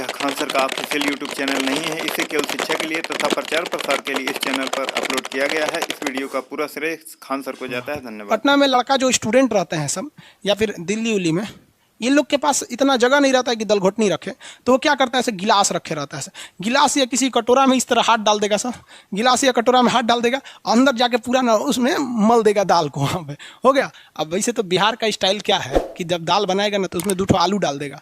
यह खान सर का official YouTube channel नहीं है। इसे केवल शिक्षा के लिए तथा प्रचार प्रसार के लिए इस चैनल पर अपलोड किया गया है। इस वीडियो का पूरा श्रेय खान सर को जाता है। धन्यवाद। पटना में लड़का जो स्टूडेंट रहते हैं सब, या फिर दिल्ली उल्ली में, ये लोग के पास इतना जगह नहीं रहता है कि दल घोटनी रखे, तो वो क्या करता है, ऐसे गिलास रखे रहता है। गिलास या किसी कटोरा में इस तरह हाथ डाल देगा सर, गिलास या कटोरा में हाथ डाल देगा, अंदर जाके पूरा ना उसमें मल देगा दाल को, वहाँ पे हो गया। अब वैसे तो बिहार का स्टाइल क्या है कि जब दाल बनाएगा ना तो उसमें 2 आलू डाल देगा,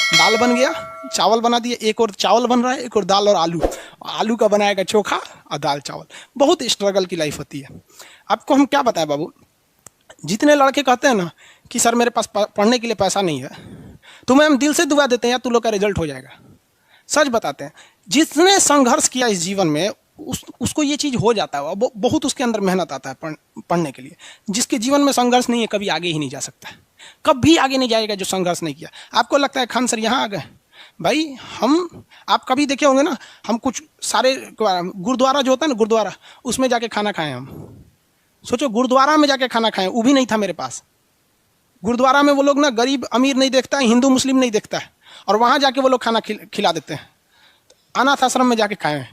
दाल बन गया, चावल बना दिए, एक और चावल बन रहा है, एक और दाल और आलू, आलू का बनाएगा चोखा और दाल चावल। बहुत स्ट्रगल की लाइफ होती है। आपको हम क्या बताएं बाबू, जितने लड़के कहते हैं ना कि सर मेरे पास पढ़ने के लिए पैसा नहीं है, तुम्हें हम दिल से दुआ देते हैं यार, तुम लोग का रिजल्ट हो जाएगा। सच बताते हैं, जिसने संघर्ष किया इस जीवन में उसको ये चीज़ हो जाता है, बहुत उसके अंदर मेहनत आता है पढ़ने के लिए। जिसके जीवन में संघर्ष नहीं है कभी आगे ही नहीं जा सकता है, कभी आगे नहीं जाएगा जो संघर्ष नहीं किया। आपको लगता है खान सर यहाँ आ गए भाई, आप कभी देखे होंगे ना, हम कुछ सारे गुरुद्वारा जो होता है ना, गुरुद्वारा, उसमें जाके खाना खाएं हम। सोचो गुरुद्वारा में जाके खाना खाएं, वो भी नहीं था मेरे पास। गुरुद्वारा में वो लोग ना गरीब अमीर नहीं देखता है, हिंदू मुस्लिम नहीं देखता है, और वहाँ जाके वो लोग खाना खिला देते हैं। अनाथ आश्रम में जाके खाए हैं,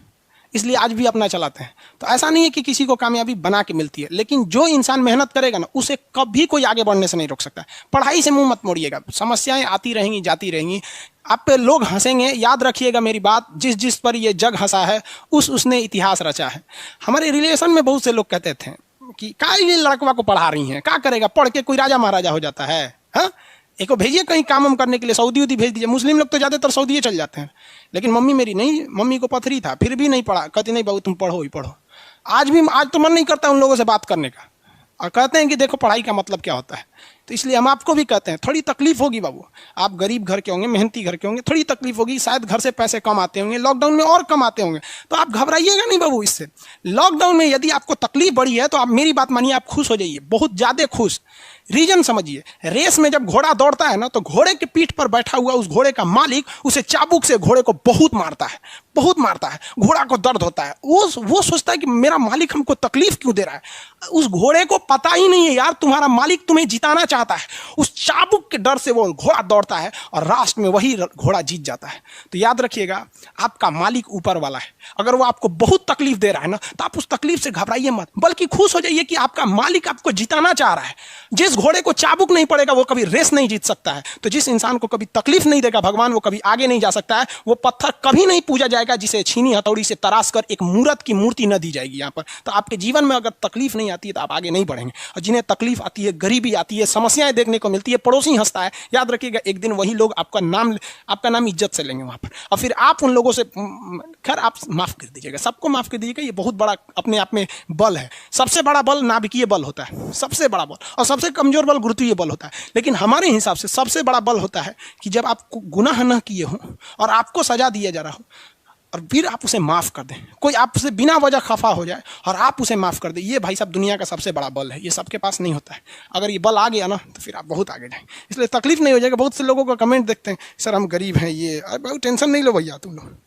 इसलिए आज भी अपना चलाते हैं। तो ऐसा नहीं है कि किसी को कामयाबी बना के मिलती है, लेकिन जो इंसान मेहनत करेगा ना, उसे कभी कोई आगे बढ़ने से नहीं रोक सकता। पढ़ाई से मुंह मत मोड़िएगा, समस्याएं आती रहेंगी जाती रहेंगी, आप पे लोग हंसेंगे। याद रखिएगा मेरी बात, जिस पर ये जग हंसा है उसने इतिहास रचा है। हमारे रिलेशन में बहुत से लोग कहते थे कि क्या ये लड़कवा को पढ़ा रही हैं, क्या करेगा, पढ़ के कोई राजा महाराजा हो जाता है। हाँ, एक को भेजिए कहीं काम करने के लिए, सऊदी उदी भेज दीजिए। मुस्लिम लोग तो ज़्यादातर सऊदी चल जाते हैं, लेकिन मम्मी मेरी नहीं, मम्मी को पथरी था फिर भी नहीं पढ़ा। कहती नहीं बाबू तुम पढ़ो ही पढ़ो। आज तो मन नहीं करता उन लोगों से बात करने का, और कहते हैं कि देखो पढ़ाई का मतलब क्या होता है। तो इसलिए हम आपको भी कहते हैं, थोड़ी तकलीफ होगी बाबू, आप गरीब घर के होंगे, मेहनती घर के होंगे, थोड़ी तकलीफ होगी, शायद घर से पैसे कम आते होंगे, लॉकडाउन में और कम आते होंगे, तो आप घबराइएगा नहीं बाबू इससे। लॉकडाउन में यदि आपको तकलीफ बढ़ी है तो आप मेरी बात मानिए, आप खुश हो जाइए, बहुत ज़्यादा खुश। रीजन समझिए, रेस में जब घोड़ा दौड़ता है ना, तो घोड़े के पीठ पर बैठा हुआ उस घोड़े का मालिक उसे चाबुक से घोड़े को बहुत मारता है, बहुत मारता है। घोड़ा को दर्द होता है, वो सोचता है कि मेरा मालिक हमको तकलीफ क्यों दे रहा है। उस घोड़े को पता ही नहीं है यार तुम्हारा मालिक तुम्हें जिताना चाहता है। उस चाबुक के डर से वो घोड़ा दौड़ता है और लास्ट में वही घोड़ा जीत जाता है। तो याद रखिएगा, आपका मालिक ऊपर वाला है। अगर वो आपको बहुत तकलीफ दे रहा है ना, तो आप उस तकलीफ से घबराइए मत, बल्कि खुश हो जाइए कि आपका मालिक आपको जिताना चाह रहा है। जिस घोड़े को चाबुक नहीं पड़ेगा वो कभी रेस नहीं जीत सकता है। तो जिस इंसान को कभी तकलीफ नहीं देगा भगवान, वो कभी आगे नहीं जा सकता है। वो पत्थर कभी नहीं पूजा जाएगा जिसे छीनी हथौड़ी से तराश कर एक मूर्त की मूर्ति न दी जाएगी यहाँ पर। तो आपके जीवन में अगर तकलीफ नहीं आती है तो आप आगे नहीं बढ़ेंगे। और जिन्हें तकलीफ आती है, गरीबी आती है, समस्याएं देखने को मिलती है, पड़ोसी हंसता है, याद रखिएगा एक दिन वही लोग आपका नाम इज्जत से लेंगे वहाँ पर। और फिर आप उन लोगों से, खैर आप माफ कर दीजिएगा, सबको माफ कर दीजिएगा। ये बहुत बड़ा अपने आप में बल है। सबसे बड़ा बल नाभिकीय बल होता है, सबसे बड़ा बल, और सबसे कमजोर बल गुरुत्वीय बल होता है। लेकिन हमारे हिसाब से सबसे बड़ा बल होता है कि जब आप गुनाह न किए हो और आपको सजा दिया जा रहा हो, और फिर आप उसे माफ कर दें। कोई आपसे बिना वजह खफा हो जाए और आप उसे माफ कर दें, ये भाई साहब दुनिया का सबसे बड़ा बल है। ये सबके पास नहीं होता है। अगर ये बल आ गया ना तो फिर आप बहुत आगे जाएंगे। इसलिए तकलीफ नहीं हो जाएगा। बहुत से लोगों का कमेंट देखते हैं, सर हम गरीब हैं, ये बहुत टेंशन नहीं लो भैया तुम लोग।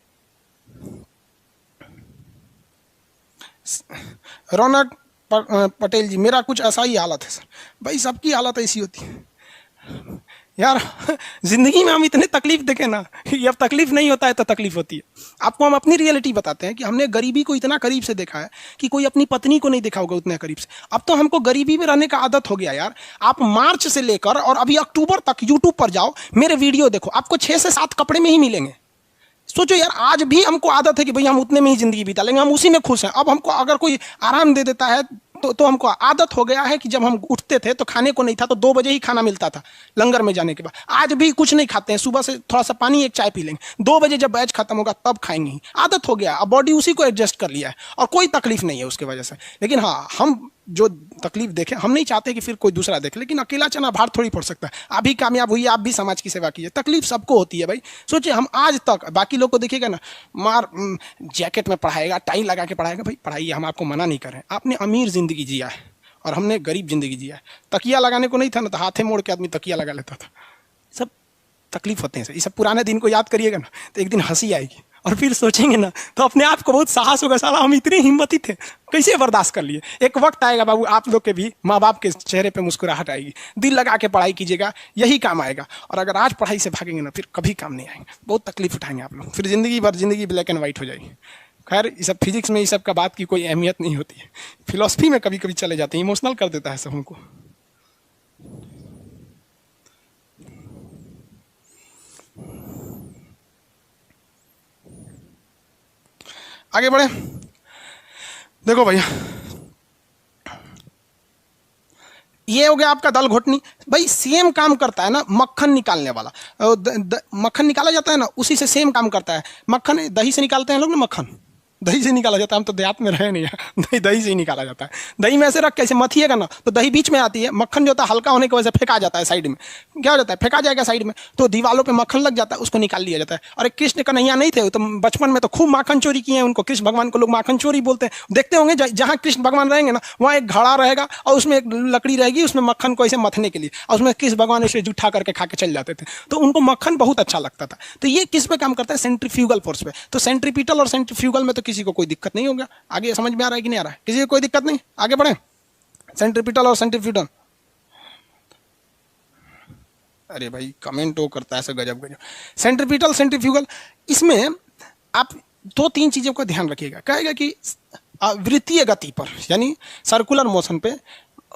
रौनक पटेल जी, मेरा कुछ ऐसा ही हालत है सर। भाई सबकी हालत ऐसी होती है यार। जिंदगी में हम इतने तकलीफ देखे ना, अब तकलीफ नहीं होता है तो तकलीफ होती है। आपको हम अपनी रियलिटी बताते हैं कि हमने गरीबी को इतना करीब से देखा है कि कोई अपनी पत्नी को नहीं देखा होगा उतने करीब से। अब तो हमको गरीबी में रहने का आदत हो गया यार। आप मार्च से लेकर और अभी अक्टूबर तक यूट्यूब पर जाओ, मेरे वीडियो देखो, आपको 6 से 7 कपड़े में ही मिलेंगे। सोचो यार, आज भी हमको आदत है कि भाई हम उतने में ही जिंदगी बिता लेंगे, हम उसी में खुश हैं। अब हमको अगर कोई आराम दे देता है तो हमको आदत हो गया है कि जब हम उठते थे तो खाने को नहीं था, तो 2 बजे ही खाना मिलता था लंगर में जाने के बाद। आज भी कुछ नहीं खाते हैं, सुबह से थोड़ा सा पानी एक चाय पी लेंगे, 2 बजे जब बैच खत्म होगा तब खाएंगे ही। आदत हो गया, अब बॉडी उसी को एडजस्ट कर लिया है और कोई तकलीफ नहीं है उसके वजह से। लेकिन हाँ, हम जो तकलीफ देखें, हम नहीं चाहते कि फिर कोई दूसरा देखे, लेकिन अकेला चना भार थोड़ी पड़ सकता है। आप भी कामयाब हुई, आप भी समाज की सेवा कीजिए। तकलीफ सबको होती है भाई। सोचिए, हम आज तक, बाकी लोग को देखिएगा ना, मार जैकेट में पढ़ाएगा, टाई लगा के पढ़ाएगा, भाई पढ़ाइए, हम आपको मना नहीं कर रहे हैं। आपने अमीर जिंदगी जिया है और हमने गरीब जिंदगी जिया है। तकिया लगाने को नहीं था ना, तो हाथे मोड़ के आदमी तकिया लगा लेता था। सब तकलीफ होते हैं। ये सब पुराने दिन को याद करिएगा ना तो एक दिन हंसी आएगी और फिर सोचेंगे ना तो अपने आप को बहुत साहस होगा, साला हम इतने हिम्मती थे, कैसे बर्दाश्त कर लिए। एक वक्त आएगा बाबू, आप लोग के भी माँ बाप के चेहरे पे मुस्कुराहट आएगी। दिल लगा के पढ़ाई कीजिएगा, यही काम आएगा। और अगर आज पढ़ाई से भागेंगे ना, फिर कभी काम नहीं आएंगे, बहुत तकलीफ उठाएंगे आप लोग, फिर जिंदगी भर जिंदगी ब्लैक एंड व्हाइट हो जाएगी। खैर ये सब फिजिक्स में ये सब का बात की कोई अहमियत नहीं होती है, फिलॉसफी में कभी कभी चले जाते हैं, इमोशनल कर देता है सब हमको। आगे बढ़े, देखो भैया ये हो गया आपका दाल घोटनी। भाई सेम काम करता है ना मक्खन निकालने वाला, मक्खन निकाला जाता है ना, उसी से सेम काम करता है। मक्खन दही से निकालते हैं लोग ना, मक्खन दही से निकाला जाता है। हम तो देहात में रहे नहीं है, दही से ही निकाला जाता है। दही में ऐसे रख के ऐसे मथिएगा ना तो दही बीच में आती है, मक्खन जो होता है हल्का होने की वजह से फेंका जाता है साइड में। क्या हो जाता है, फेंका जाएगा साइड में, तो दीवालों पे मक्खन लग जाता है, उसको निकाल लिया जाता है। और कृष्ण कन्हैया नहीं थे तो बचपन में तो खूब माखन चोरी किए हैं, उनको कृष्ण भगवान को लोग माखन चोरी बोलते हैं। देखते होंगे जहाँ कृष्ण भगवान रहेंगे ना वहाँ एक घड़ा रहेगा और उसमें एक लकड़ी रहेगी, उसमें मक्खन को ऐसे मथने के लिए, और उसमें कृष्ण भगवान उसे जूठा करके खा के चल जाते थे, तो उनको मक्खन बहुत अच्छा लगता था। तो ये किस पे काम करता है, सेंट्रीफ्यूगल फोर्स पे। तो सेंट्रीपिटल और सेंट्रीफ्यूगल में तो किसी को कोई दिक्कत नहीं होगा। आगे समझ में आ रहा है कि नहीं आ रहा है, किसी को कोई दिक्कत नहीं, आगे बढ़े। सेंट्रीपिटल और सेंट्रीफ्यूगल, अरे भाई कमेंट वो करता है ऐसे गजब गजब। सेंट्रीपिटल सेंट्रीफ्यूगल, इसमें आप दो तीन चीजों का ध्यान रखिएगा। कहेगा कि वृत्तीय गति पर यानी सर्कुलर मोशन पे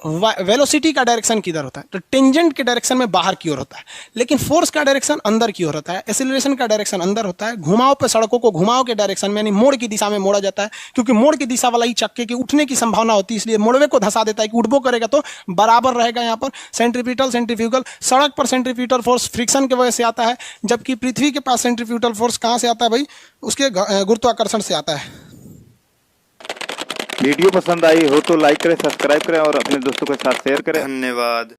वेलोसिटी का डायरेक्शन किधर होता है, तो टेंजेंट के डायरेक्शन में बाहर की ओर होता है, लेकिन फोर्स का डायरेक्शन अंदर की ओर होता है, एक्सीलरेशन का डायरेक्शन अंदर होता है। घुमाव पे सड़कों को घुमाव के डायरेक्शन में यानी मोड़ की दिशा में मोड़ा जाता है, क्योंकि मोड़ की दिशा वाला ही चक्के के उठने की संभावना होती है, इसलिए मोड़वे को धंसा देता है कि उठबो करेगा तो बराबर रहेगा। यहाँ पर सेंट्रीपिटल सेंट्रीफ्यूगल, सड़क पर सेंट्रीपिटल फोर्स फ्रिक्शन की वजह से आता है, जबकि पृथ्वी के पास सेंट्रीपिटल फोर्स कहाँ से आता है भाई, उसके गुरुत्वाकर्षण से आता है। वीडियो पसंद आई हो तो लाइक करें, सब्सक्राइब करें और अपने दोस्तों के साथ शेयर करें। धन्यवाद।